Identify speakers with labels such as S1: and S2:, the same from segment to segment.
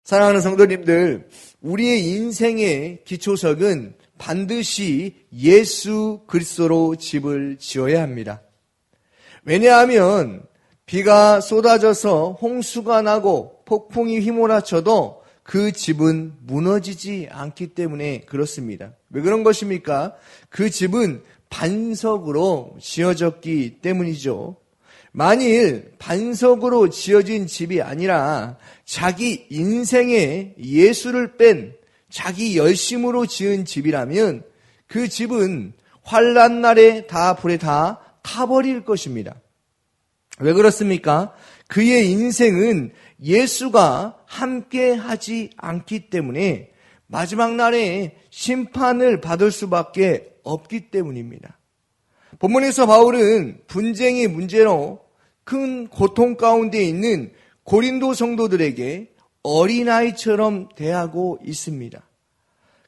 S1: 사랑하는 성도님들, 우리의 인생의 기초석은 반드시 예수 그리스도로 집을 지어야 합니다. 왜냐하면 비가 쏟아져서 홍수가 나고 폭풍이 휘몰아쳐도 그 집은 무너지지 않기 때문에 그렇습니다. 왜 그런 것입니까? 그 집은 반석으로 지어졌기 때문이죠. 만일 반석으로 지어진 집이 아니라 자기 인생에 예수를 뺀 자기 열심으로 지은 집이라면 그 집은 환난 날에 다 불에 다 타버릴 것입니다. 왜 그렇습니까? 그의 인생은 예수가 함께 하지 않기 때문에 마지막 날에 심판을 받을 수밖에 없기 때문입니다. 본문에서 바울은 분쟁의 문제로 큰 고통 가운데 있는 고린도 성도들에게 어린아이처럼 대하고 있습니다.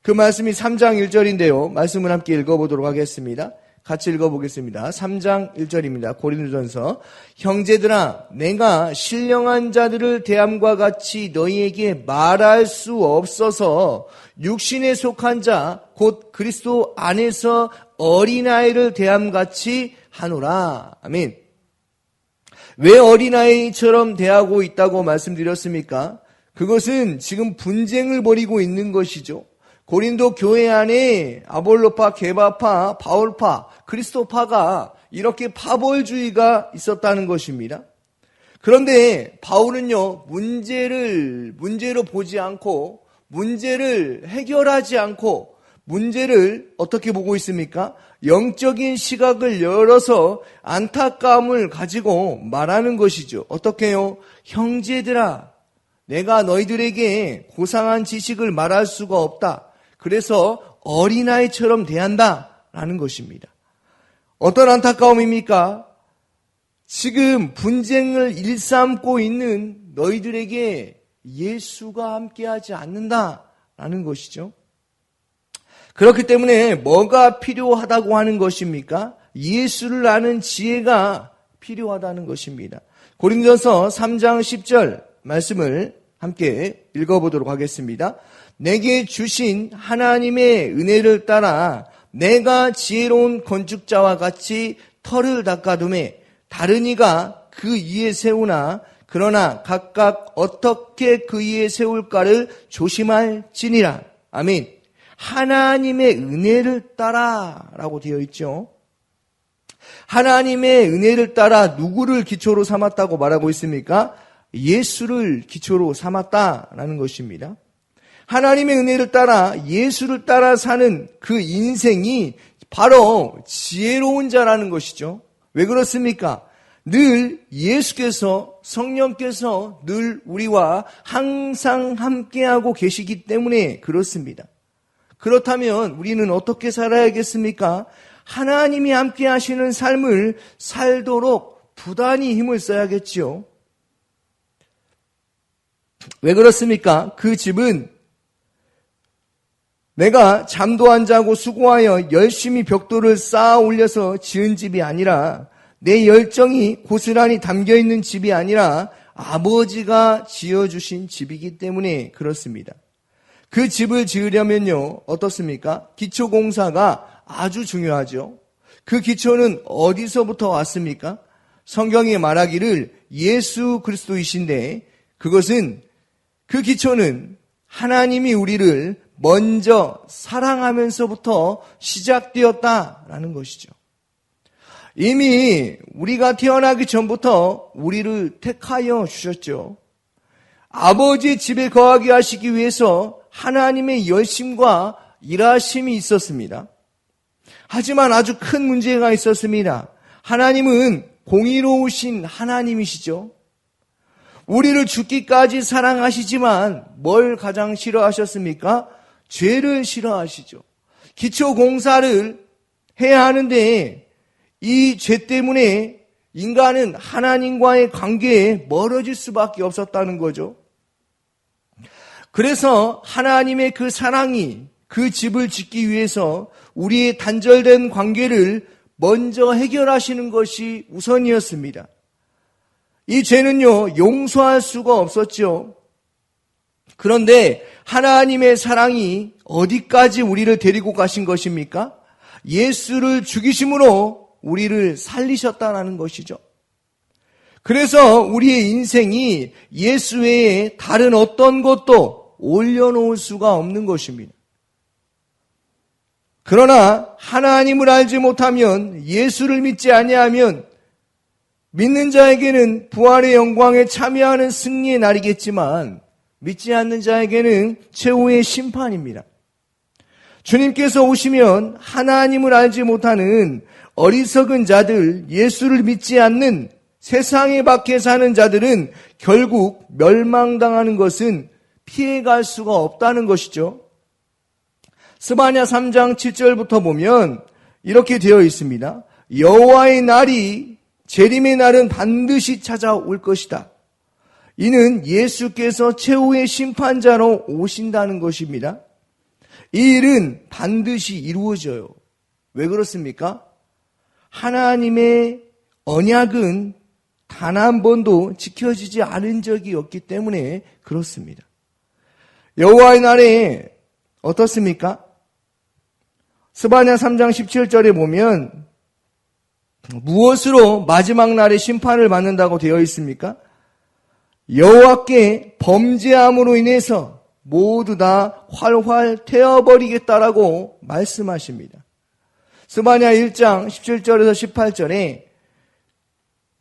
S1: 그 말씀이 3장 1절인데요. 말씀을 함께 읽어보도록 하겠습니다. 같이 읽어보겠습니다. 3장 1절입니다. 고린도전서. 형제들아, 내가 신령한 자들을 대함과 같이 너희에게 말할 수 없어서 육신에 속한 자, 곧 그리스도 안에서 어린아이를 대함같이 하노라. 아멘. 왜 어린아이처럼 대하고 있다고 말씀드렸습니까? 그것은 지금 분쟁을 벌이고 있는 것이죠. 고린도 교회 안에 아볼로파, 게바파, 바울파, 그리스도파가 이렇게 파벌주의가 있었다는 것입니다. 그런데 바울은요, 문제로 보지 않고, 문제를 해결하지 않고, 문제를 어떻게 보고 있습니까? 영적인 시각을 열어서 안타까움을 가지고 말하는 것이죠. 어떻게요? 형제들아, 내가 너희들에게 고상한 지식을 말할 수가 없다. 그래서 어린아이처럼 대한다라는 것입니다. 어떤 안타까움입니까? 지금 분쟁을 일삼고 있는 너희들에게 예수가 함께하지 않는다라는 것이죠. 그렇기 때문에 뭐가 필요하다고 하는 것입니까? 예수를 아는 지혜가 필요하다는 것입니다. 고린도전서 3장 10절 말씀을 함께 읽어보도록 하겠습니다. 내게 주신 하나님의 은혜를 따라 내가 지혜로운 건축자와 같이 터를 닦아두매 다른 이가 그 위에 세우나 그러나 각각 어떻게 그 위에 세울까를 조심할지니라. 아멘. 하나님의 은혜를 따라라고 되어 있죠. 하나님의 은혜를 따라 누구를 기초로 삼았다고 말하고 있습니까? 예수를 기초로 삼았다라는 것입니다. 하나님의 은혜를 따라 예수를 따라 사는 그 인생이 바로 지혜로운 자라는 것이죠. 왜 그렇습니까? 늘 예수께서, 성령께서 늘 우리와 항상 함께하고 계시기 때문에 그렇습니다. 그렇다면 우리는 어떻게 살아야겠습니까? 하나님이 함께 하시는 삶을 살도록 부단히 힘을 써야겠지요. 왜 그렇습니까? 그 집은 내가 잠도 안 자고 수고하여 열심히 벽돌을 쌓아 올려서 지은 집이 아니라 내 열정이 고스란히 담겨있는 집이 아니라 아버지가 지어주신 집이기 때문에 그렇습니다. 그 집을 지으려면요, 어떻습니까? 기초공사가 아주 중요하죠. 그 기초는 어디서부터 왔습니까? 성경이 말하기를 예수 그리스도이신데 그것은 그 기초는 하나님이 우리를 먼저 사랑하면서부터 시작되었다라는 것이죠. 이미 우리가 태어나기 전부터 우리를 택하여 주셨죠. 아버지의 집에 거하게 하시기 위해서 하나님의 열심과 일하심이 있었습니다. 하지만 아주 큰 문제가 있었습니다. 하나님은 공의로우신 하나님이시죠. 우리를 죽기까지 사랑하시지만 뭘 가장 싫어하셨습니까? 죄를 싫어하시죠. 기초공사를 해야 하는데 이 죄 때문에 인간은 하나님과의 관계에 멀어질 수밖에 없었다는 거죠. 그래서 하나님의 그 사랑이 그 집을 짓기 위해서 우리의 단절된 관계를 먼저 해결하시는 것이 우선이었습니다. 이 죄는요, 용서할 수가 없었죠. 그런데 하나님의 사랑이 어디까지 우리를 데리고 가신 것입니까? 예수를 죽이심으로 우리를 살리셨다는 것이죠. 그래서 우리의 인생이 예수 외에 다른 어떤 것도 올려놓을 수가 없는 것입니다. 그러나 하나님을 알지 못하면, 예수를 믿지 아니하면 믿는 자에게는 부활의 영광에 참여하는 승리의 날이겠지만 믿지 않는 자에게는 최후의 심판입니다. 주님께서 오시면 하나님을 알지 못하는 어리석은 자들, 예수를 믿지 않는 세상에 밖에 사는 자들은 결국 멸망당하는 것은 피해갈 수가 없다는 것이죠. 스바냐 3장 7절부터 보면 이렇게 되어 있습니다. 여호와의 날이, 재림의 날은 반드시 찾아올 것이다. 이는 예수께서 최후의 심판자로 오신다는 것입니다. 이 일은 반드시 이루어져요. 왜 그렇습니까? 하나님의 언약은 단 한 번도 지켜지지 않은 적이 없기 때문에 그렇습니다. 여호와의 날에 어떻습니까? 스바냐 3장 17절에 보면 무엇으로 마지막 날에 심판을 받는다고 되어 있습니까? 여호와께 범죄함으로 인해서 모두 다 활활 태워버리겠다라고 말씀하십니다. 스바냐 1장 17절에서 18절에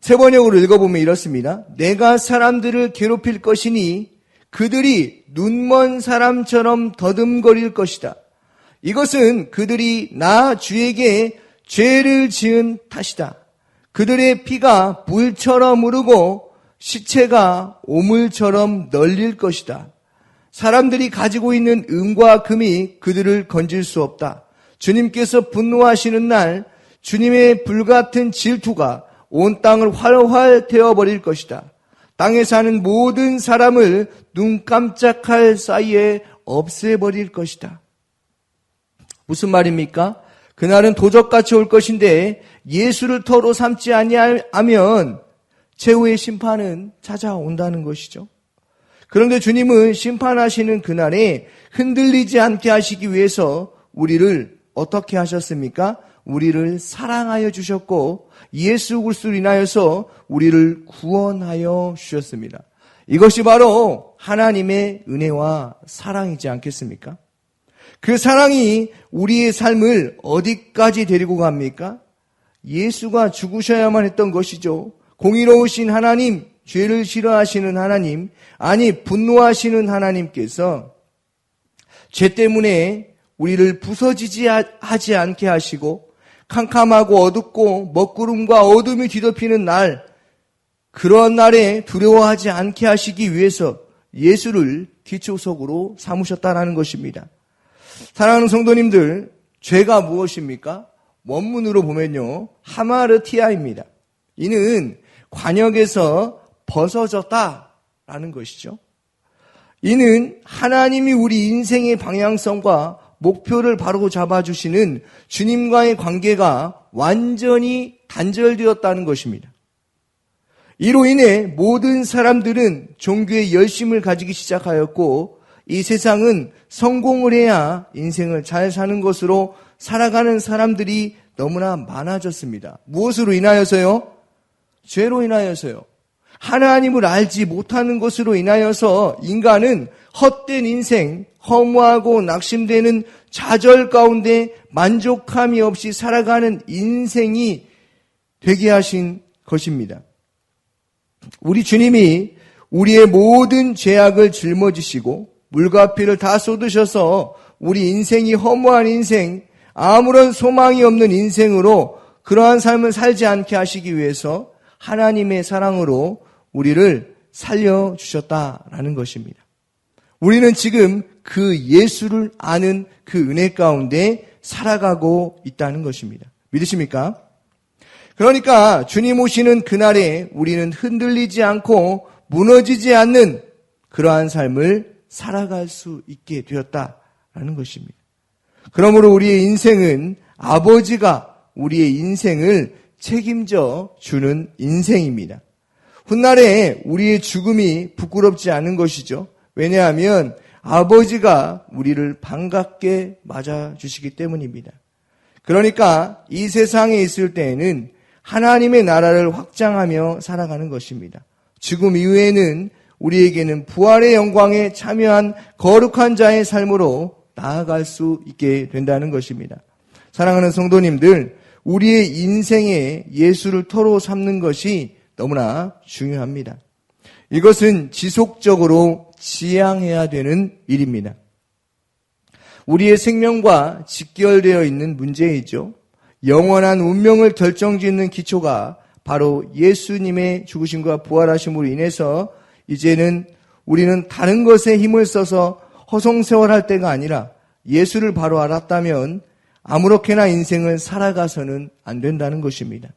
S1: 세 번역으로 읽어보면 이렇습니다. 내가 사람들을 괴롭힐 것이니 그들이 눈먼 사람처럼 더듬거릴 것이다. 이것은 그들이 나 주에게 죄를 지은 탓이다. 그들의 피가 불처럼 흐르고 시체가 오물처럼 널릴 것이다. 사람들이 가지고 있는 은과 금이 그들을 건질 수 없다. 주님께서 분노하시는 날 주님의 불같은 질투가 온 땅을 활활 태워버릴 것이다. 땅에 사는 모든 사람을 눈 깜짝할 사이에 없애버릴 것이다. 무슨 말입니까? 그날은 도적같이 올 것인데 예수를 터로 삼지 아니하면 최후의 심판은 찾아온다는 것이죠. 그런데 주님은 심판하시는 그날에 흔들리지 않게 하시기 위해서 우리를 어떻게 하셨습니까? 우리를 사랑하여 주셨고 예수 그리스도로 인하여서 우리를 구원하여 주셨습니다. 이것이 바로 하나님의 은혜와 사랑이지 않겠습니까? 그 사랑이 우리의 삶을 어디까지 데리고 갑니까? 예수가 죽으셔야만 했던 것이죠. 공의로우신 하나님, 죄를 싫어하시는 하나님, 아니 분노하시는 하나님께서 죄 때문에 우리를 부서지지 하지 않게 하시고 캄캄하고 어둡고 먹구름과 어둠이 뒤덮이는 날, 그러한 날에 두려워하지 않게 하시기 위해서 예수를 기초석으로 삼으셨다는 것입니다. 사랑하는 성도님들, 죄가 무엇입니까? 원문으로 보면요, 하마르티아입니다. 이는 관역에서 벗어졌다라는 것이죠. 이는 하나님이 우리 인생의 방향성과 목표를 바로 잡아주시는 주님과의 관계가 완전히 단절되었다는 것입니다. 이로 인해 모든 사람들은 종교에 열심을 가지기 시작하였고 이 세상은 성공을 해야 인생을 잘 사는 것으로 살아가는 사람들이 너무나 많아졌습니다. 무엇으로 인하여서요? 죄로 인하여서요. 하나님을 알지 못하는 것으로 인하여서 인간은 헛된 인생, 허무하고 낙심되는 좌절 가운데 만족함이 없이 살아가는 인생이 되게 하신 것입니다. 우리 주님이 우리의 모든 죄악을 짊어지시고 물과 피를 다 쏟으셔서 우리 인생이 허무한 인생, 아무런 소망이 없는 인생으로 그러한 삶을 살지 않게 하시기 위해서 하나님의 사랑으로 우리를 살려주셨다라는 것입니다. 우리는 지금 그 예수를 아는 그 은혜 가운데 살아가고 있다는 것입니다. 믿으십니까? 그러니까 주님 오시는 그날에 우리는 흔들리지 않고 무너지지 않는 그러한 삶을 살아갈 수 있게 되었다라는 것입니다. 그러므로 우리의 인생은 아버지가 우리의 인생을 책임져 주는 인생입니다. 훗날에 우리의 죽음이 부끄럽지 않은 것이죠. 왜냐하면 아버지가 우리를 반갑게 맞아주시기 때문입니다. 그러니까 이 세상에 있을 때에는 하나님의 나라를 확장하며 살아가는 것입니다. 죽음 이후에는 우리에게는 부활의 영광에 참여한 거룩한 자의 삶으로 나아갈 수 있게 된다는 것입니다. 사랑하는 성도님들, 우리의 인생에 예수를 터로 삼는 것이 너무나 중요합니다. 이것은 지속적으로 지향해야 되는 일입니다. 우리의 생명과 직결되어 있는 문제이죠. 영원한 운명을 결정짓는 기초가 바로 예수님의 죽으심과 부활하심으로 인해서 이제는 우리는 다른 것에 힘을 써서 허송세월할 때가 아니라 예수를 바로 알았다면 아무렇게나 인생을 살아가서는 안 된다는 것입니다.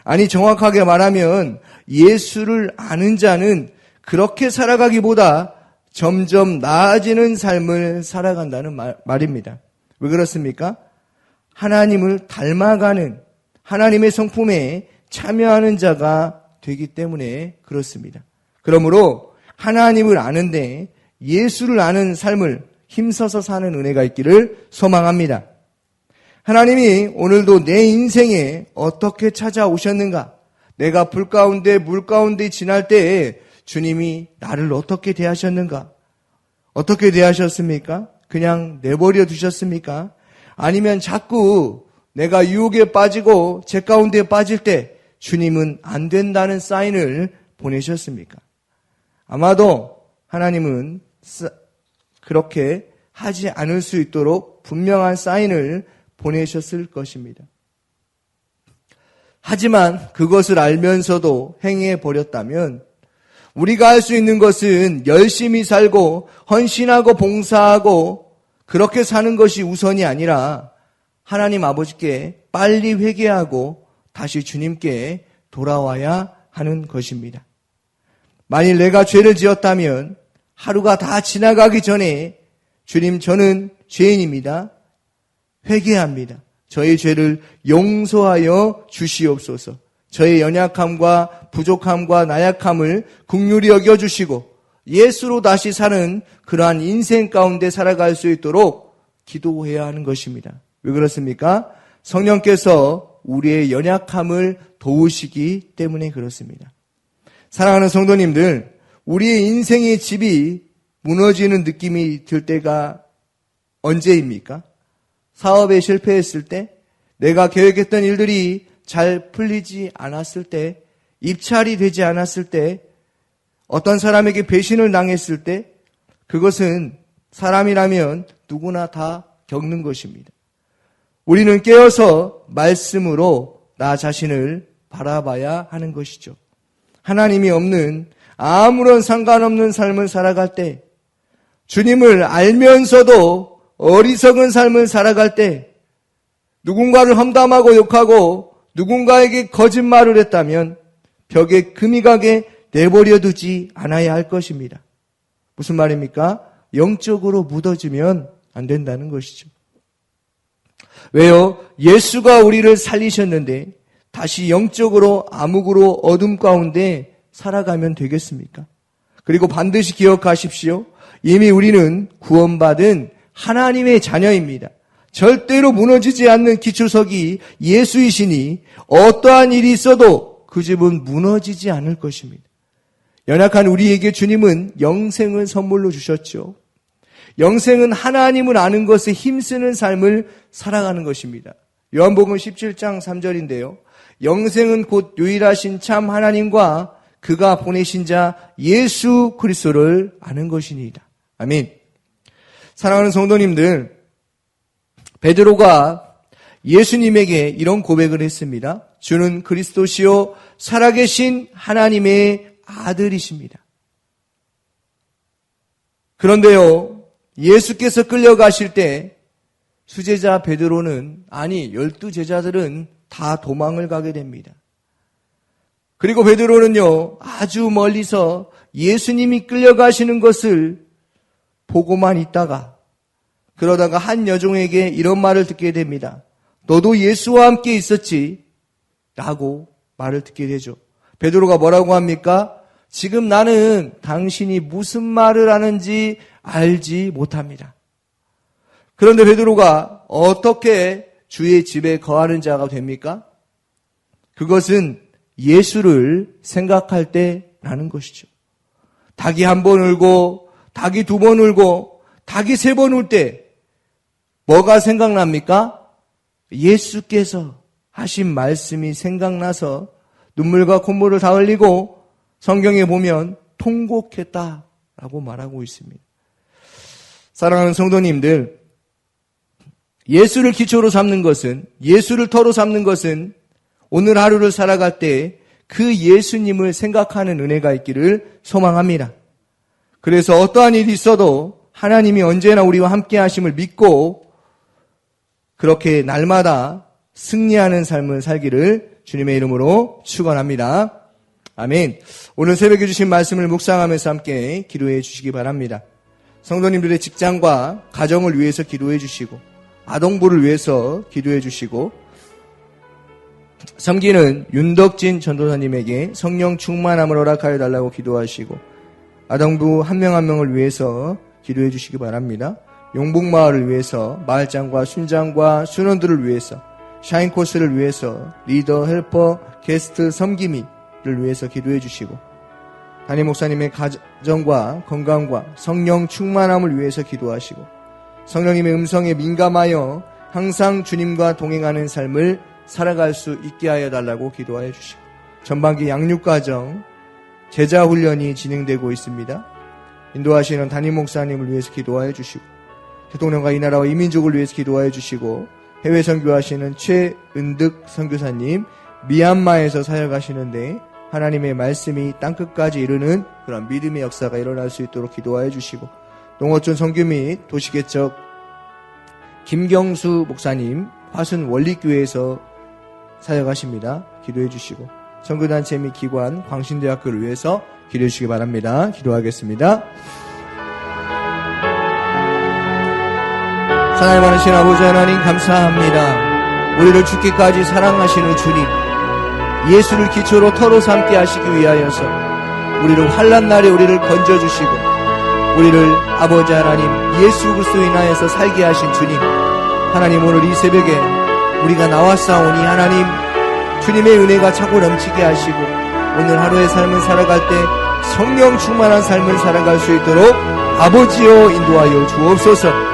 S1: 아니, 정확하게 말하면 예수를 아는 자는 그렇게 살아가기보다 점점 나아지는 삶을 살아간다는 말입니다. 왜 그렇습니까? 하나님을 닮아가는 하나님의 성품에 참여하는 자가 되기 때문에 그렇습니다. 그러므로 하나님을 아는데 예수를 아는 삶을 힘써서 사는 은혜가 있기를 소망합니다. 하나님이 오늘도 내 인생에 어떻게 찾아오셨는가? 내가 불 가운데 물 가운데 지날 때에 주님이 나를 어떻게 대하셨는가? 어떻게 대하셨습니까? 그냥 내버려 두셨습니까? 아니면 자꾸 내가 유혹에 빠지고 제 가운데 빠질 때 주님은 안 된다는 사인을 보내셨습니까? 아마도 하나님은 그렇게 하지 않을 수 있도록 분명한 사인을 보내셨을 것입니다. 하지만 그것을 알면서도 행해 버렸다면 우리가 할 수 있는 것은 열심히 살고 헌신하고 봉사하고 그렇게 사는 것이 우선이 아니라 하나님 아버지께 빨리 회개하고 다시 주님께 돌아와야 하는 것입니다. 만일 내가 죄를 지었다면 하루가 다 지나가기 전에 주님, 저는 죄인입니다. 회개합니다. 저의 죄를 용서하여 주시옵소서. 저의 연약함과 부족함과 나약함을 긍휼히 여겨주시고 예수로 다시 사는 그러한 인생 가운데 살아갈 수 있도록 기도해야 하는 것입니다. 왜 그렇습니까? 성령께서 우리의 연약함을 도우시기 때문에 그렇습니다. 사랑하는 성도님들, 우리의 인생의 집이 무너지는 느낌이 들 때가 언제입니까? 사업에 실패했을 때, 내가 계획했던 일들이 잘 풀리지 않았을 때, 입찰이 되지 않았을 때, 어떤 사람에게 배신을 당했을 때, 그것은 사람이라면 누구나 다 겪는 것입니다. 우리는 깨어서 말씀으로 나 자신을 바라봐야 하는 것이죠. 하나님이 없는 아무런 상관없는 삶을 살아갈 때, 주님을 알면서도 어리석은 삶을 살아갈 때, 누군가를 험담하고 욕하고 누군가에게 거짓말을 했다면 벽에 금이 가게 내버려 두지 않아야 할 것입니다. 무슨 말입니까? 영적으로 묻어지면 안 된다는 것이죠. 왜요? 예수가 우리를 살리셨는데 다시 영적으로 암흑으로 어둠 가운데 살아가면 되겠습니까? 그리고 반드시 기억하십시오. 이미 우리는 구원받은 하나님의 자녀입니다. 절대로 무너지지 않는 기초석이 예수이시니 어떠한 일이 있어도 그 집은 무너지지 않을 것입니다. 연약한 우리에게 주님은 영생을 선물로 주셨죠. 영생은 하나님을 아는 것에 힘쓰는 삶을 살아가는 것입니다. 요한복음 17장 3절인데요. 영생은 곧 유일하신 참 하나님과 그가 보내신 자 예수 그리스도를 아는 것이니이다. 아멘. 사랑하는 성도님들, 베드로가 예수님에게 이런 고백을 했습니다. 주는 그리스도시요 살아계신 하나님의 아들이십니다. 그런데요, 예수께서 끌려가실 때 수제자 베드로는, 아니 12제자들은 다 도망을 가게 됩니다. 그리고 베드로는요, 아주 멀리서 예수님이 끌려가시는 것을 보고만 있다가 그러다가 한 여종에게 이런 말을 듣게 됩니다. 너도 예수와 함께 있었지? 라고 말을 듣게 되죠. 베드로가 뭐라고 합니까? 지금 나는 당신이 무슨 말을 하는지 알지 못합니다. 그런데 베드로가 어떻게 주의 집에 거하는 자가 됩니까? 그것은 예수를 생각할 때라는 것이죠. 닭이 한 번 울고 닭이 두 번 울고 닭이 세 번 울 때 뭐가 생각납니까? 예수께서 하신 말씀이 생각나서 눈물과 콧물을 다 흘리고 성경에 보면 통곡했다라고 말하고 있습니다. 사랑하는 성도님들, 예수를 기초로 삼는 것은, 예수를 터로 삼는 것은 오늘 하루를 살아갈 때 그 예수님을 생각하는 은혜가 있기를 소망합니다. 그래서 어떠한 일이 있어도 하나님이 언제나 우리와 함께 하심을 믿고 그렇게 날마다 승리하는 삶을 살기를 주님의 이름으로 축원합니다. 아멘. 오늘 새벽에 주신 말씀을 묵상하면서 함께 기도해 주시기 바랍니다. 성도님들의 직장과 가정을 위해서 기도해 주시고 아동부를 위해서 기도해 주시고 섬기는 윤덕진 전도사님에게 성령 충만함을 허락하여 달라고 기도하시고 아동부 한 명 한 명을 위해서 기도해 주시기 바랍니다. 용북마을을 위해서 마을장과 순장과 순원들을 위해서 샤인코스를 위해서 리더, 헬퍼, 게스트, 섬기미를 위해서 기도해 주시고 담임 목사님의 가정과 건강과 성령 충만함을 위해서 기도하시고 성령님의 음성에 민감하여 항상 주님과 동행하는 삶을 살아갈 수 있게 하여 달라고 기도하여 주시고 전반기 양육과정 제자훈련이 진행되고 있습니다. 인도하시는 담임 목사님을 위해서 기도하여 주시고 대통령과 이 나라와 이 민족을 위해서 기도하여 주시고 해외 선교하시는 최은득 선교사님 미얀마에서 사역하시는데 하나님의 말씀이 땅끝까지 이르는 그런 믿음의 역사가 일어날 수 있도록 기도하여 주시고 농어촌 선교 및 도시개척 김경수 목사님 화순 원리교회에서 사역하십니다. 기도해 주시고 선교단체 및 기관 광신대학교를 위해서 기도해 주시기 바랍니다. 기도하겠습니다. 사랑을 많으신 아버지 하나님 감사합니다. 우리를 죽기까지 사랑하시는 주님, 예수를 기초로 터로 삼게 하시기 위하여서 우리를 환난 날에 우리를 건져주시고 우리를 아버지 하나님 예수 그리스도로 인하여서 살게 하신 주님, 하나님 오늘 이 새벽에 우리가 나왔사오니 하나님 주님의 은혜가 차고 넘치게 하시고 오늘 하루의 삶을 살아갈 때 성령 충만한 삶을 살아갈 수 있도록 아버지여 인도하여 주옵소서.